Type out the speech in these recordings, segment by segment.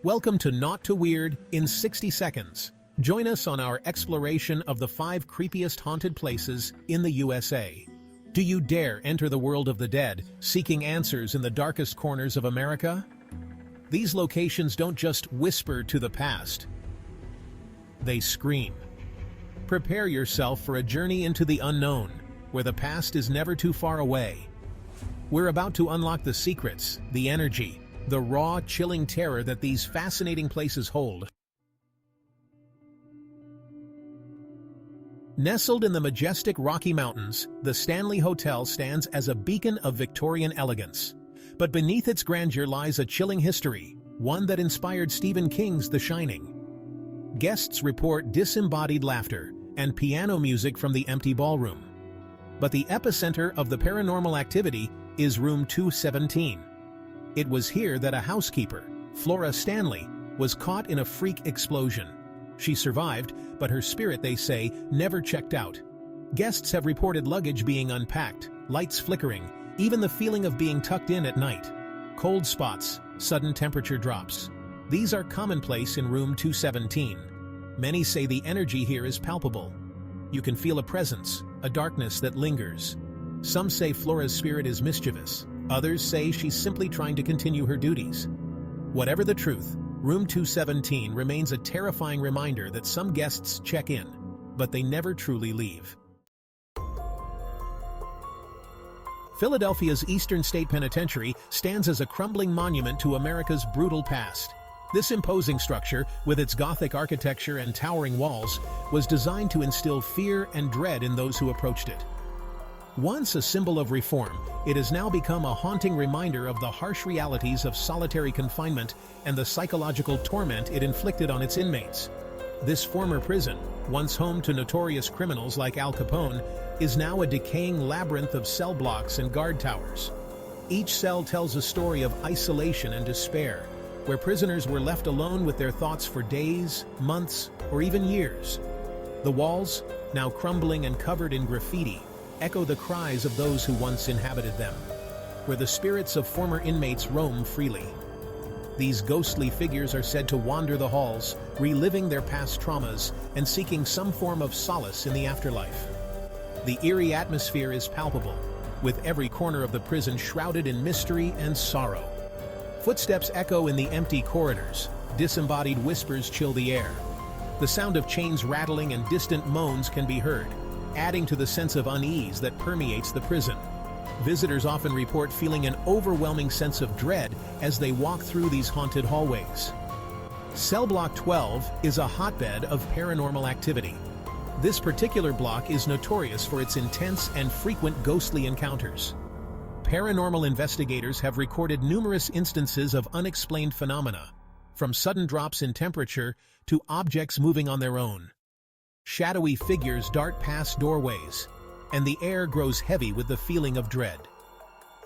Welcome to Not Too Weird in 60 seconds. Join us on our exploration of the 5 creepiest haunted places in the USA. Do you dare enter the world of the dead, seeking answers in the darkest corners of America? These locations don't just whisper to the past, they scream. Prepare yourself for a journey into the unknown, where the past is never too far away. We're about to unlock the secrets, the energy, the raw, chilling terror that these fascinating places hold. Nestled in the majestic Rocky Mountains, the Stanley Hotel stands as a beacon of Victorian elegance. But beneath its grandeur lies a chilling history, one that inspired Stephen King's The Shining. Guests report disembodied laughter and piano music from the empty ballroom. But the epicenter of the paranormal activity is Room 217. It was here that a housekeeper, Flora Stanley, was caught in a freak explosion. She survived, but her spirit, they say, never checked out. Guests have reported luggage being unpacked, lights flickering, even the feeling of being tucked in at night. Cold spots, sudden temperature drops. These are commonplace in Room 217. Many say the energy here is palpable. You can feel a presence, a darkness that lingers. Some say Flora's spirit is mischievous. Others say she's simply trying to continue her duties. Whatever the truth, Room 217 remains a terrifying reminder that some guests check in, but they never truly leave. Philadelphia's Eastern State Penitentiary stands as a crumbling monument to America's brutal past. This imposing structure, with its Gothic architecture and towering walls, was designed to instill fear and dread in those who approached it. Once a symbol of reform, it has now become a haunting reminder of the harsh realities of solitary confinement and the psychological torment it inflicted on its inmates. This former prison, once home to notorious criminals like Al Capone, is now a decaying labyrinth of cell blocks and guard towers. Each cell tells a story of isolation and despair, where prisoners were left alone with their thoughts for days, months, or even years. The walls, now crumbling and covered in graffiti, echo the cries of those who once inhabited them, where the spirits of former inmates roam freely. These ghostly figures are said to wander the halls, reliving their past traumas and seeking some form of solace in the afterlife. The eerie atmosphere is palpable, with every corner of the prison shrouded in mystery and sorrow. Footsteps echo in the empty corridors, disembodied whispers chill the air. The sound of chains rattling and distant moans can be heard, adding to the sense of unease that permeates the prison. Visitors often report feeling an overwhelming sense of dread as they walk through these haunted hallways. Cell Block 12 is a hotbed of paranormal activity. This particular block is notorious for its intense and frequent ghostly encounters. Paranormal investigators have recorded numerous instances of unexplained phenomena, from sudden drops in temperature to objects moving on their own. Shadowy figures dart past doorways, and the air grows heavy with the feeling of dread.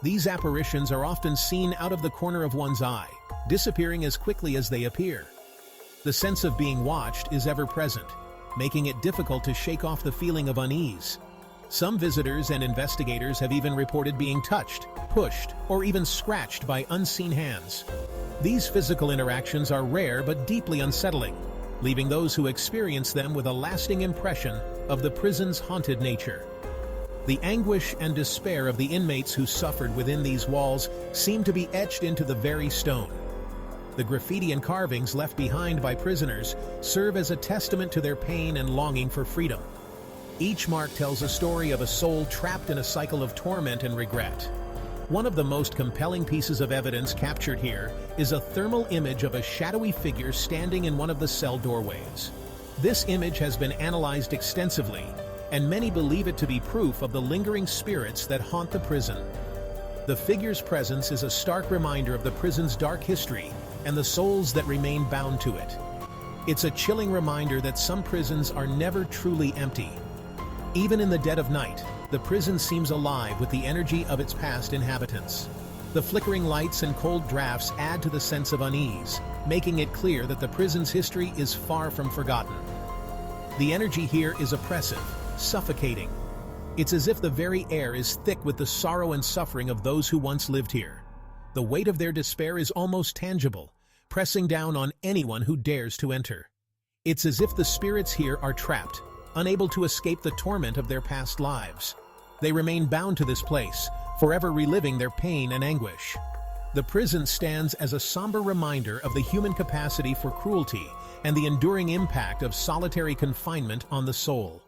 These apparitions are often seen out of the corner of one's eye, disappearing as quickly as they appear. The sense of being watched is ever present, making it difficult to shake off the feeling of unease. Some visitors and investigators have even reported being touched, pushed, or even scratched by unseen hands. These physical interactions are rare but deeply unsettling, leaving those who experience them with a lasting impression of the prison's haunted nature. The anguish and despair of the inmates who suffered within these walls seem to be etched into the very stone. The graffiti and carvings left behind by prisoners serve as a testament to their pain and longing for freedom. Each mark tells a story of a soul trapped in a cycle of torment and regret. One of the most compelling pieces of evidence captured here is a thermal image of a shadowy figure standing in one of the cell doorways. This image has been analyzed extensively, and many believe it to be proof of the lingering spirits that haunt the prison. The figure's presence is a stark reminder of the prison's dark history and the souls that remain bound to it. It's a chilling reminder that some prisons are never truly empty. Even in the dead of night, the prison seems alive with the energy of its past inhabitants. The flickering lights and cold drafts add to the sense of unease, making it clear that the prison's history is far from forgotten. The energy here is oppressive, suffocating. It's as if the very air is thick with the sorrow and suffering of those who once lived here. The weight of their despair is almost tangible, pressing down on anyone who dares to enter. It's as if the spirits here are trapped, unable to escape the torment of their past lives. They remain bound to this place, forever reliving their pain and anguish. The prison stands as a somber reminder of the human capacity for cruelty and the enduring impact of solitary confinement on the soul.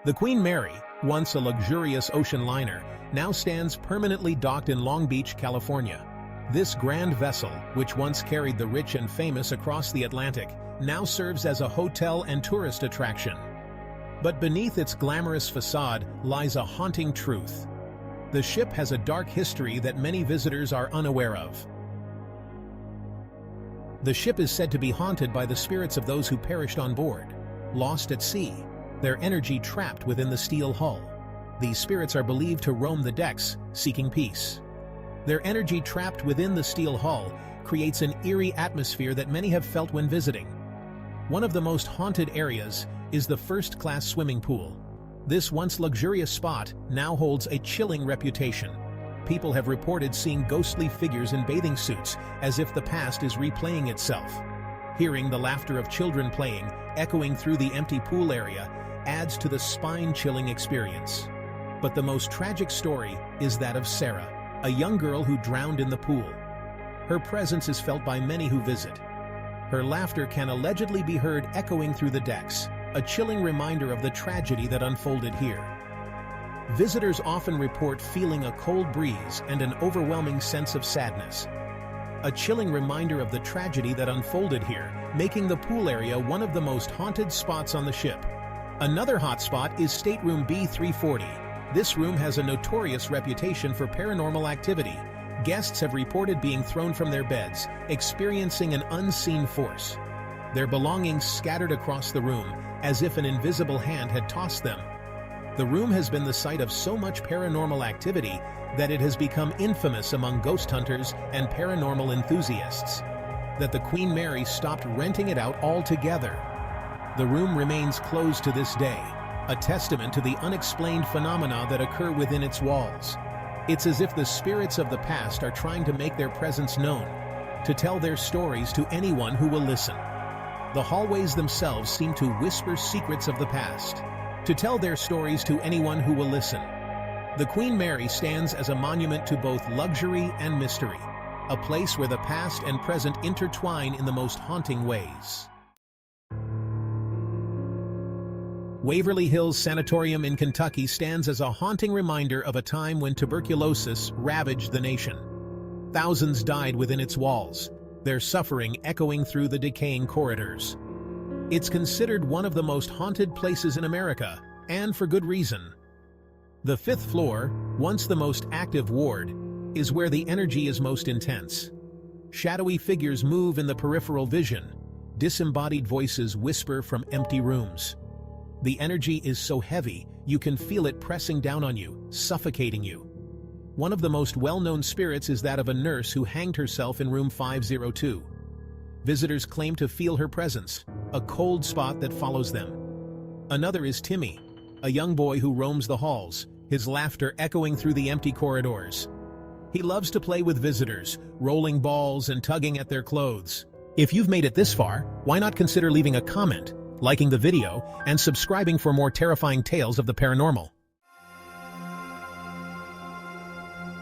The Queen Mary, once a luxurious ocean liner, now stands permanently docked in Long Beach, California. This grand vessel, which once carried the rich and famous across the Atlantic, now serves as a hotel and tourist attraction. But beneath its glamorous facade lies a haunting truth. The ship has a dark history that many visitors are unaware of. The ship is said to be haunted by the spirits of those who perished on board, lost at sea, their energy trapped within the steel hull. These spirits are believed to roam the decks, seeking peace. Their energy trapped within the steel hull creates an eerie atmosphere that many have felt when visiting. One of the most haunted areas is the first-class swimming pool. This once luxurious spot now holds a chilling reputation. People have reported seeing ghostly figures in bathing suits, as if the past is replaying itself. Hearing the laughter of children playing, echoing through the empty pool area, adds to the spine-chilling experience. But the most tragic story is that of Sarah, a young girl who drowned in the pool. Her presence is felt by many who visit. Her laughter can allegedly be heard echoing through the decks, a chilling reminder of the tragedy that unfolded here. Visitors often report feeling a cold breeze and an overwhelming sense of sadness. A chilling reminder of the tragedy that unfolded here, making the pool area one of the most haunted spots on the ship. Another hot spot is Stateroom B340. This room has a notorious reputation for paranormal activity. Guests have reported being thrown from their beds, experiencing an unseen force. Their belongings scattered across the room, as if an invisible hand had tossed them. The room has been the site of so much paranormal activity that it has become infamous among ghost hunters and paranormal enthusiasts. That the Queen Mary stopped renting it out altogether. The room remains closed to this day, a testament to the unexplained phenomena that occur within its walls. It's as if the spirits of the past are trying to make their presence known, to tell their stories to anyone who will listen. The hallways themselves seem to whisper secrets of the past, to tell their stories to anyone who will listen. The Queen Mary stands as a monument to both luxury and mystery, a place where the past and present intertwine in the most haunting ways. Waverly Hills Sanitarium in Kentucky stands as a haunting reminder of a time when tuberculosis ravaged the nation. Thousands died within its walls, their suffering echoing through the decaying corridors. It's considered one of the most haunted places in America, and for good reason. The fifth floor, once the most active ward, is where the energy is most intense. Shadowy figures move in the peripheral vision. Disembodied voices whisper from empty rooms. The energy is so heavy, you can feel it pressing down on you, suffocating you. One of the most well-known spirits is that of a nurse who hanged herself in room 502. Visitors claim to feel her presence, a cold spot that follows them. Another is Timmy, a young boy who roams the halls, his laughter echoing through the empty corridors. He loves to play with visitors, rolling balls and tugging at their clothes. If you've made it this far, why not consider leaving a comment, liking the video, and subscribing for more terrifying tales of the paranormal.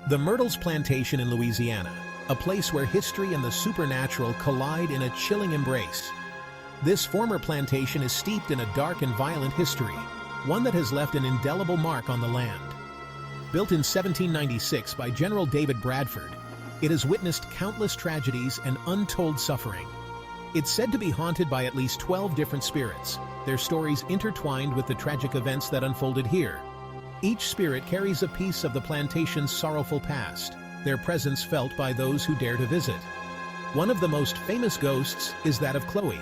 The Myrtle Plantation in Louisiana, a place where history and the supernatural collide in a chilling embrace. This former plantation is steeped in a dark and violent history, one that has left an indelible mark on the land. Built in 1796 by General David Bradford, it has witnessed countless tragedies and untold suffering. It's said to be haunted by at least 12 different spirits, their stories intertwined with the tragic events that unfolded here. Each spirit carries a piece of the plantation's sorrowful past, their presence felt by those who dare to visit. One of the most famous ghosts is that of Chloe,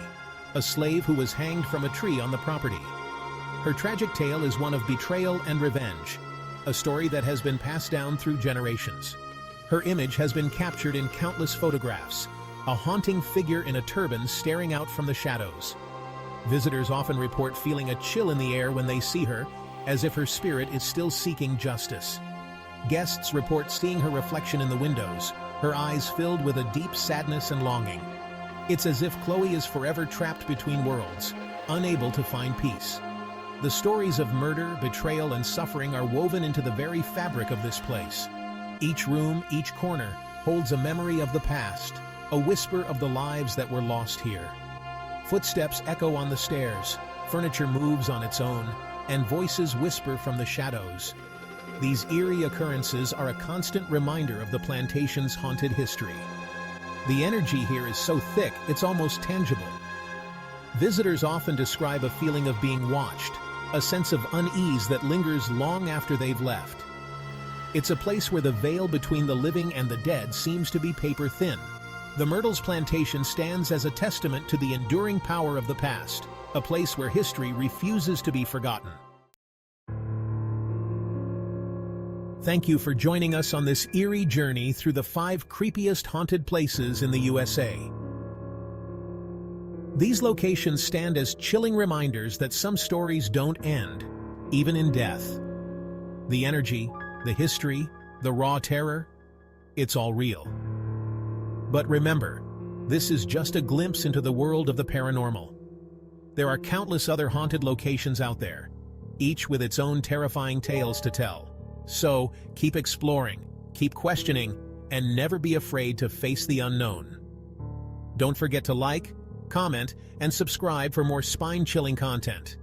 a slave who was hanged from a tree on the property. Her tragic tale is one of betrayal and revenge, a story that has been passed down through generations. Her image has been captured in countless photographs, a haunting figure in a turban staring out from the shadows. Visitors often report feeling a chill in the air when they see her, as if her spirit is still seeking justice. Guests report seeing her reflection in the windows, her eyes filled with a deep sadness and longing. It's as if Chloe is forever trapped between worlds, unable to find peace. The stories of murder, betrayal, and suffering are woven into the very fabric of this place. Each room, each corner, holds a memory of the past, a whisper of the lives that were lost here. Footsteps echo on the stairs, furniture moves on its own, and voices whisper from the shadows. These eerie occurrences are a constant reminder of the plantation's haunted history. The energy here is so thick, it's almost tangible. Visitors often describe a feeling of being watched, a sense of unease that lingers long after they've left. It's a place where the veil between the living and the dead seems to be paper thin. The Myrtle Plantation stands as a testament to the enduring power of the past, a place where history refuses to be forgotten. Thank you for joining us on this eerie journey through the 5 creepiest haunted places in the USA. These locations stand as chilling reminders that some stories don't end, even in death. The energy, the history, the raw terror, it's all real. But remember, this is just a glimpse into the world of the paranormal. There are countless other haunted locations out there, each with its own terrifying tales to tell. So, keep exploring, keep questioning, and never be afraid to face the unknown. Don't forget to like, comment, and subscribe for more spine-chilling content.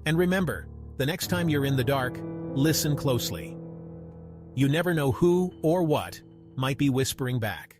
And remember, the next time you're in the dark, listen closely. You never know who or what might be whispering back.